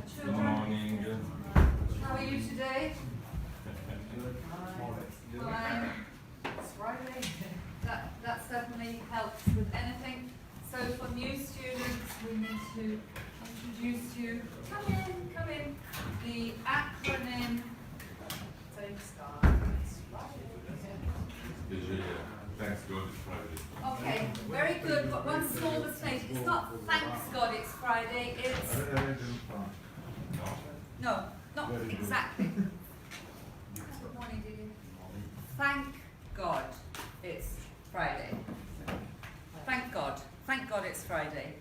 Good morning. How are you today? Good. Fine. It's Friday. That certainly helps with anything. So for new students, we need to introduce you. Come in. The acronym. Thanks God it's Friday. Okay, very good. But one small mistake. It's not thanks God it's Friday. It's no, not exactly. Good morning, Didi. Thank God it's Friday. Thank God. Thank God it's Friday.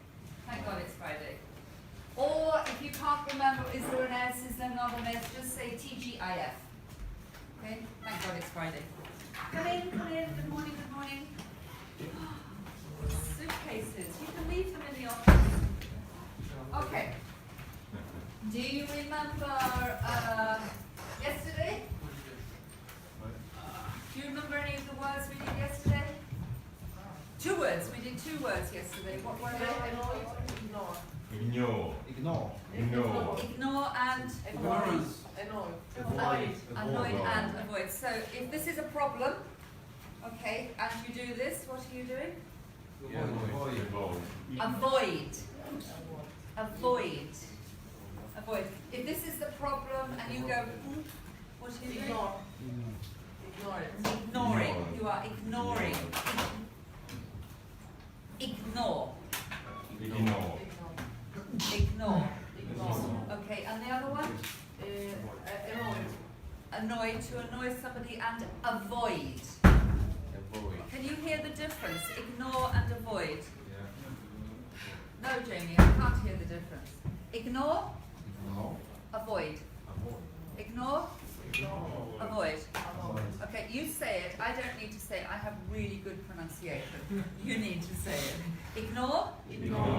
Thank God it's Friday. Or if you can't remember, is there an S, is there not an S, just say TGIF. Okay? Thank God it's Friday. Come in. Good morning. Suitcases. You can leave them in the office. Okay. Do you remember yesterday? Do you remember any of the words we did yesterday? 2 words. We did 2 words yesterday. What were they? Ignore. Ignore and Avoid. annoyed and avoid. So if this is a problem, okay, and you do this, what are you doing? Avoid. If this is the problem and you go, what are you doing? Ignoring. You are ignoring. Ignore. Okay, and the other one? Annoyed, to annoy somebody and avoid. Can you hear the difference? Ignore and avoid. No, Jamie, I can't hear the difference. Ignore, avoid. Ignore, avoid. Okay, you say it. I don't need to say it. I have really good pronunciation. You need to say it. Ignore.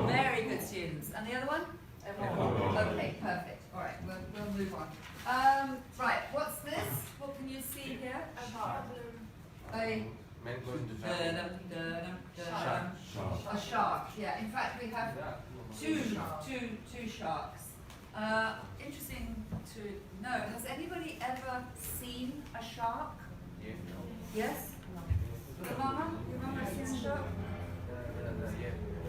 Very good, students. And the other one? Okay, perfect. All right, we'll move on. Right, what's this? What can you see here? A shark. Yeah. In fact, we have two sharks. Interesting to know. Has anybody ever seen a shark? Yes. Mama, you remember seeing a shark?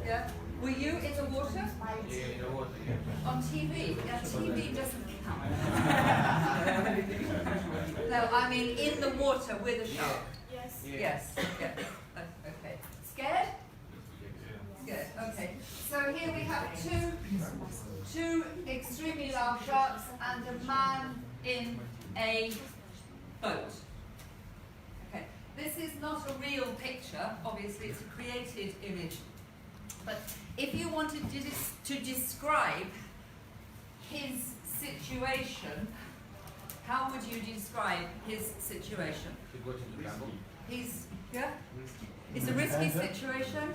Yeah. Were you in the water? On TV? Yeah, TV doesn't count. No, I mean in the water with a shark. Yes. Okay. Scared? Scared. Okay. So here we have two extremely large sharks and a man in a boat. Okay. This is not a real picture. Obviously, it's a created image. But if you wanted to describe his situation, how would you describe his situation? It's a risky situation.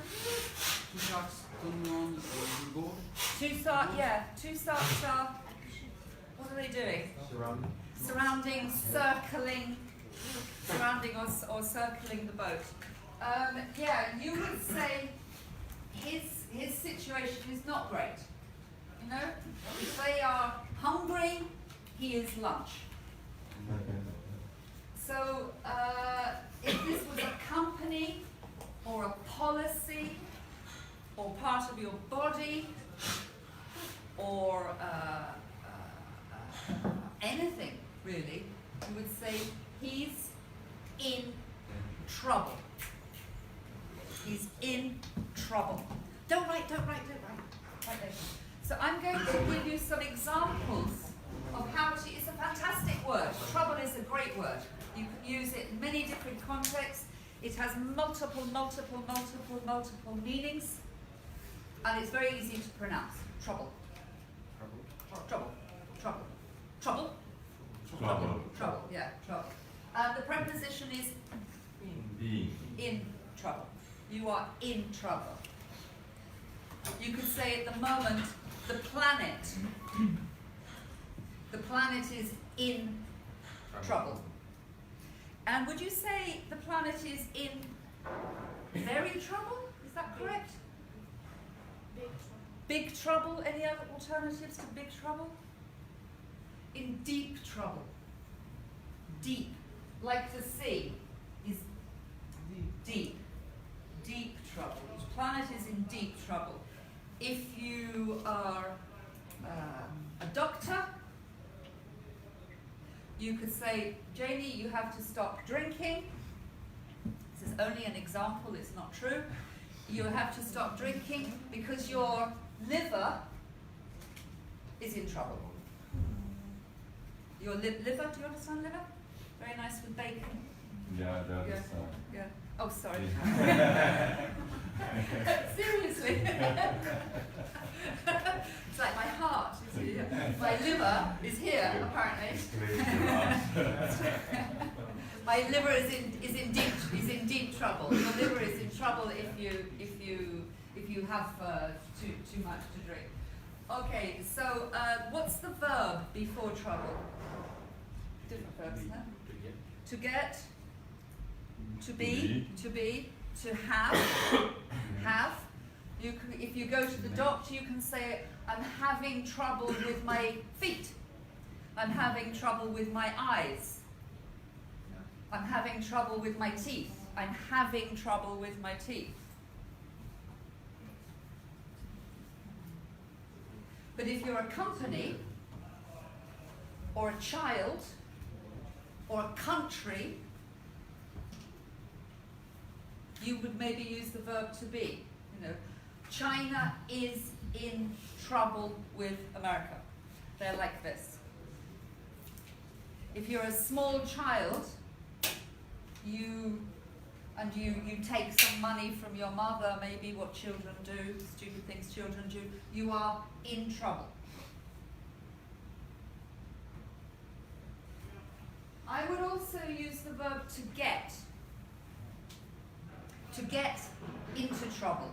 Two sharks turn on the boat. Two sharks are, what are they doing? Surrounding, circling or circling the boat. You would say his situation is not great. You know, if they are hungry, he is lunch. So if this was a company or a policy or part of your body or anything really, you would say he's in trouble. He's in trouble. Don't write. Right there. So I'm going to give you some examples of how to, it's a fantastic word. Trouble is a great word. You can use it in many different contexts. It has multiple meanings. And it's very easy to pronounce. Trouble. Yeah, trouble. The preposition is in trouble. You are in trouble. You could say at the moment, the planet is in trouble. And would you say the planet is in very trouble? Is that correct? Big trouble, any other alternatives to big trouble? In deep trouble. Deep, like the sea, is deep. Deep trouble. The planet is in deep trouble. If you are a doctor, you could say, Janey, you have to stop drinking. This is only an example, it's not true. You have to stop drinking because your liver is in trouble. Your liver, do you understand liver? Very nice with bacon. Yeah, that is. Yeah. Oh, sorry. Seriously. It's like my heart. My liver is here, apparently. My liver is in deep trouble. Your liver is in trouble if you have too much to drink. Okay, so what's the verb before trouble? Different verbs, no? To get, to be, to have, have. You can, if you go to the doctor, you can say, I'm having trouble with my feet. I'm having trouble with my eyes. I'm having trouble with my teeth. I'm having trouble with my teeth. But if you're a company, or a child, or a country, you would maybe use the verb to be. You know, China is in trouble with America. They're like this. If you're a small child, you take some money from your mother, maybe what children do, stupid things children do, you are in trouble. I would also use the verb to get into trouble.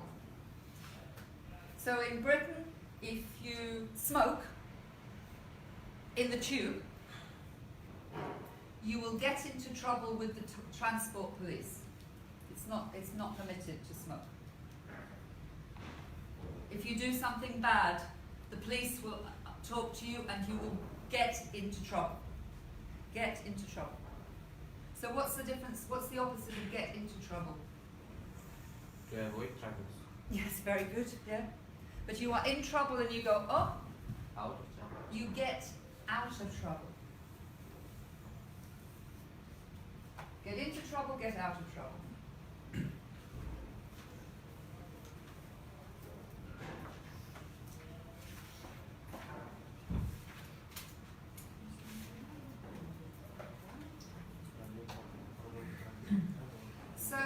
So in Britain, if you smoke in the tube, you will get into trouble with the transport police. It's not permitted to smoke. If you do something bad, the police will talk to you and you will get into trouble. Get into trouble. So what's the difference? What's the opposite of get into trouble? To avoid troubles. Yes, very good, yeah. But you are in trouble and you go, oh, Out of trouble. you get out of trouble. Get into trouble, get out of trouble. So,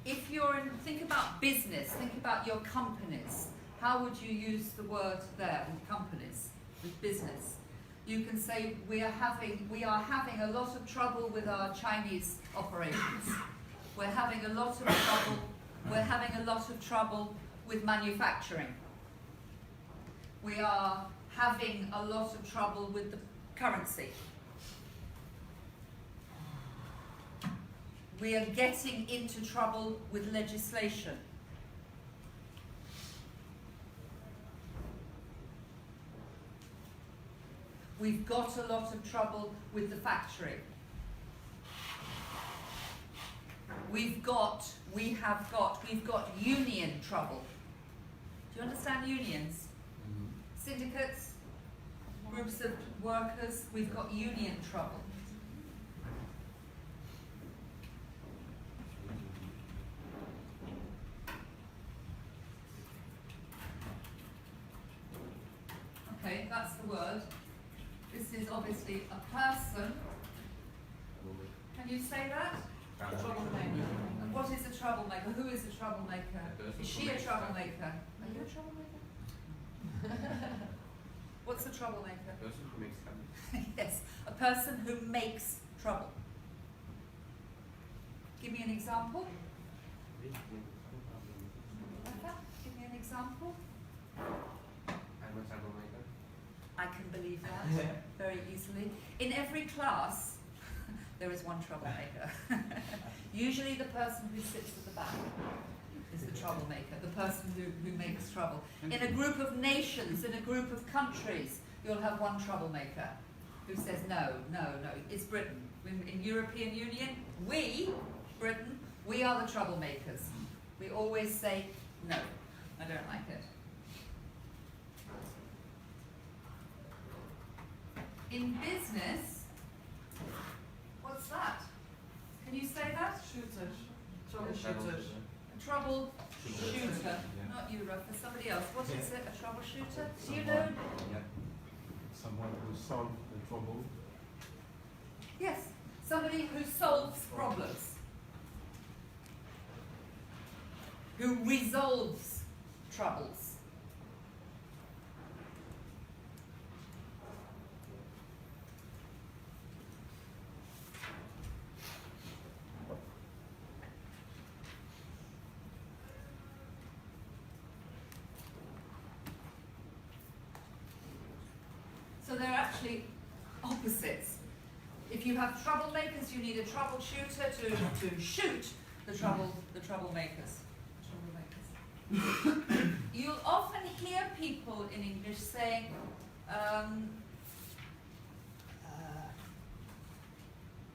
if you're in, think about business, think about your companies. How would you use the word there in companies, with business? You can say we are having a lot of trouble with our Chinese operations. We're having a lot of trouble with manufacturing. We are having a lot of trouble with the currency. We are getting into trouble with legislation. We've got a lot of trouble with the factory. We've got union trouble. Do you understand unions? Syndicates, groups of workers, we've got union trouble. Okay, that's the word. This is obviously a person. Can you say that? Troublemaker. And what is a troublemaker? Who is a troublemaker? Is she a troublemaker? Are you a troublemaker? What's a troublemaker? A person who makes trouble. Yes, a person who makes trouble. Give me an example. Rebecca, give me an example. I'm a troublemaker. I can believe that very easily. In every class, there is one troublemaker. Usually the person who sits at the back. is the troublemaker, the person who makes trouble. In a group of nations, in a group of countries, you'll have one troublemaker who says no, no, no. It's Britain. In European Union, we, Britain, we are the troublemakers. We always say no, I don't like it. In business, what's that? Can you say that? Shooter. Troubleshooter. A troubleshooter. Not you, Ruff, for somebody else. What is it? A troubleshooter? Do you know? Yeah. Someone who solved the trouble. Yes, somebody who solves problems. Who resolves troubles. So they're actually opposites. If you have troublemakers, you need a troubleshooter to shoot the troublemakers. You'll often hear people in English saying,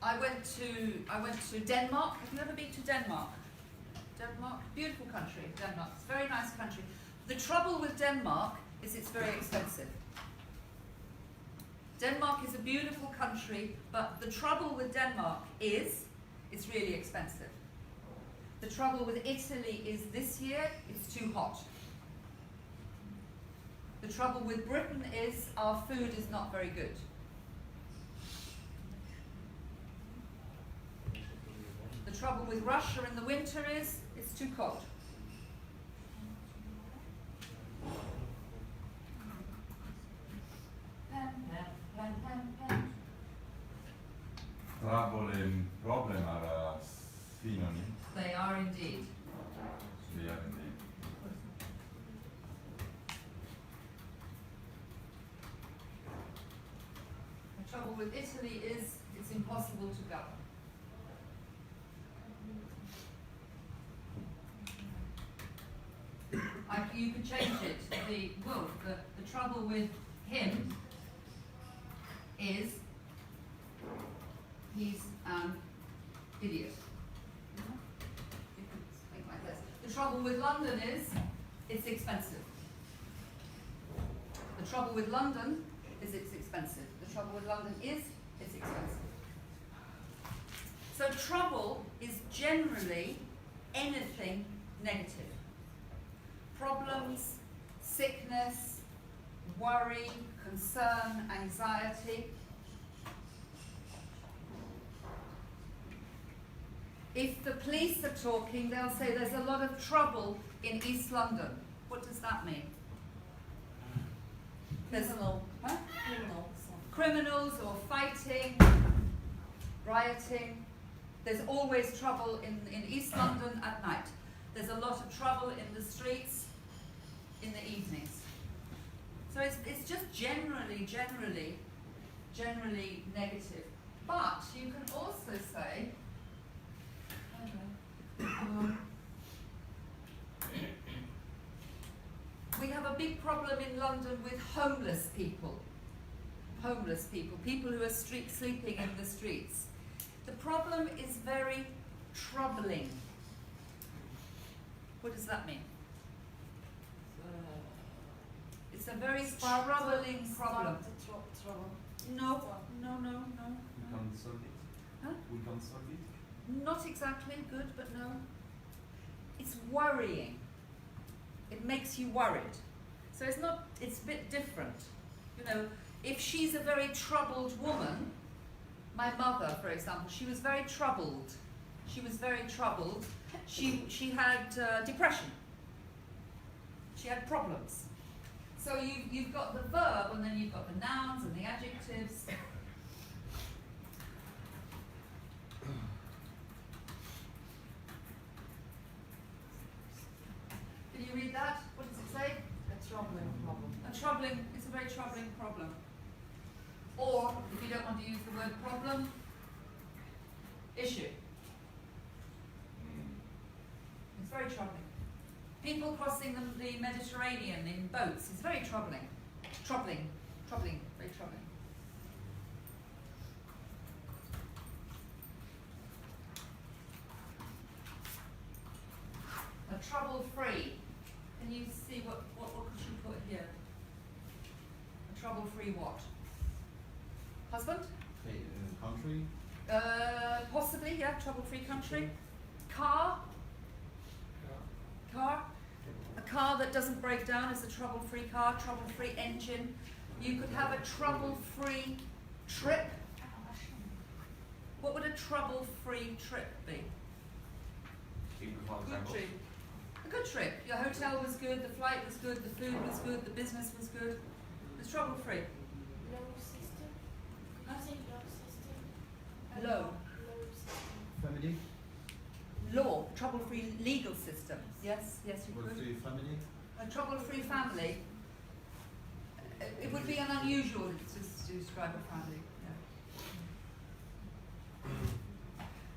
I went to Denmark. Have you ever been to Denmark? Denmark, beautiful country, Denmark. It's a very nice country. The trouble with Denmark is it's very expensive. Denmark is a beautiful country, but the trouble with Denmark is it's really expensive. The trouble with Italy is this year it's too hot. The trouble with Britain is our food is not very good. The trouble with Russia in the winter is it's too cold. Trouble and problem are synonyms. They are indeed. They are indeed. The trouble with Italy is it's impossible to govern. You could change it. The trouble with him is he's an idiot. You could think like this. The trouble with London is it's expensive. The trouble with London is it's expensive. The trouble with London is it's expensive. So trouble is generally anything negative. Problems, sickness, worry, concern, anxiety. If the police are talking, they'll say there's a lot of trouble in East London. What does that mean? Criminal. Huh? Criminal. Criminals or fighting, rioting. There's always trouble in East London at night. There's a lot of trouble in the streets in the evenings. So it's just generally negative. But you can also say, we have a big problem in London with homeless people. Homeless people, people who are sleeping in the streets. The problem is very troubling. What does that mean? It's a very troubling problem. Trouble. No. We can't solve it. Huh? We can't solve it. Not exactly good, but no. It's worrying. It makes you worried. So it's a bit different. You know, if she's a very troubled woman, my mother, for example, she was very troubled. She was very troubled. She had depression. She had problems. So you've got the verb and then you've got the nouns and the adjectives. Can you read that? What does it say? A troubling problem. It's a very troubling problem. Or, if you don't want to use the word problem, issue. It's very troubling. People crossing the Mediterranean in boats is very troubling. Troubling, very troubling. A trouble-free. Can you see what could you put here? A trouble-free what? Husband? Okay, country. Possibly, yeah, trouble-free country. Car? Car? A car that doesn't break down is a trouble-free car, trouble-free engine. You could have a trouble-free trip. What would a trouble-free trip be? Good trip. A good trip. Your hotel was good, the flight was good, the food was good, the business was good. It was trouble-free. Low system. Huh? I think low system. Low. Low system. Family? Law, trouble-free legal system. Yes, you could. Free family? A trouble-free family. It would be an unusual to describe a family. Yeah.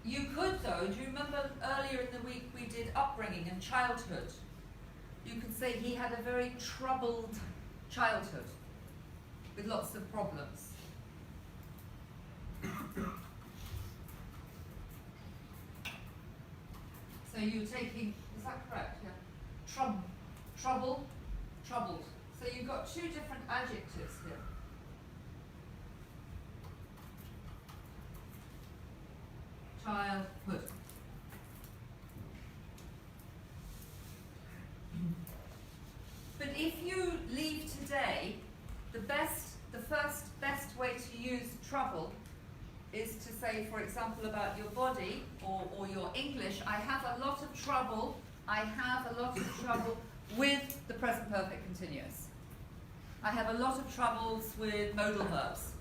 You could, though. Do you remember earlier in the week we did upbringing and childhood? You could say he had a very troubled childhood with lots of problems. So you're taking, is that correct? Yeah. Trouble, troubled. So you've got two different adjectives here. Childhood. But if you leave today, the first best way to use trouble is to say, for example, about your body or your English, I have a lot of trouble with the present perfect continuous. I have a lot of troubles with modal verbs.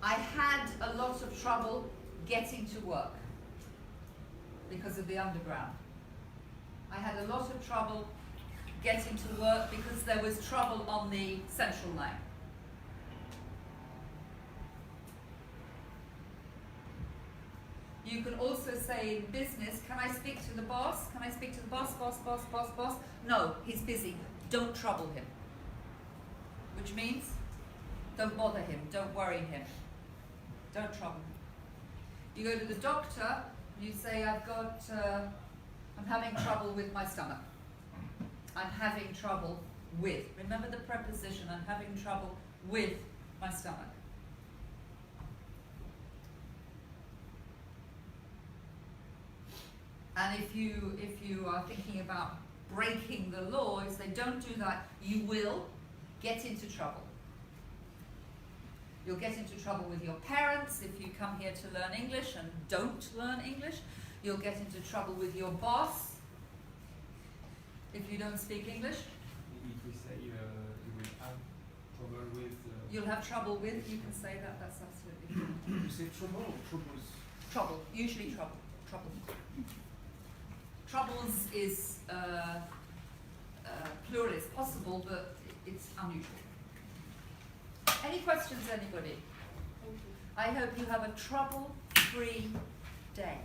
I had a lot of trouble getting to work because of the underground. I had a lot of trouble getting to work because there was trouble on the central line. You can also say in business, can I speak to the boss? Can I speak to the boss? Boss? No, he's busy. Don't trouble him. Which means, don't bother him, don't worry him. Don't trouble him. You go to the doctor, you say, I'm having trouble with my stomach. I'm having trouble with. Remember the preposition, I'm having trouble with my stomach. And if you are thinking about breaking the law, you say don't do that, you will get into trouble. You'll get into trouble with your parents if you come here to learn English and don't learn English. You'll get into trouble with your boss if you don't speak English. If we say you will have trouble with... You'll have trouble with, you can say that, that's absolutely fine. You say trouble or troubles? Trouble, usually trouble. Troubles is plural, it's possible, but it's unusual. Any questions, anybody? Thank you. I hope you have a trouble-free day.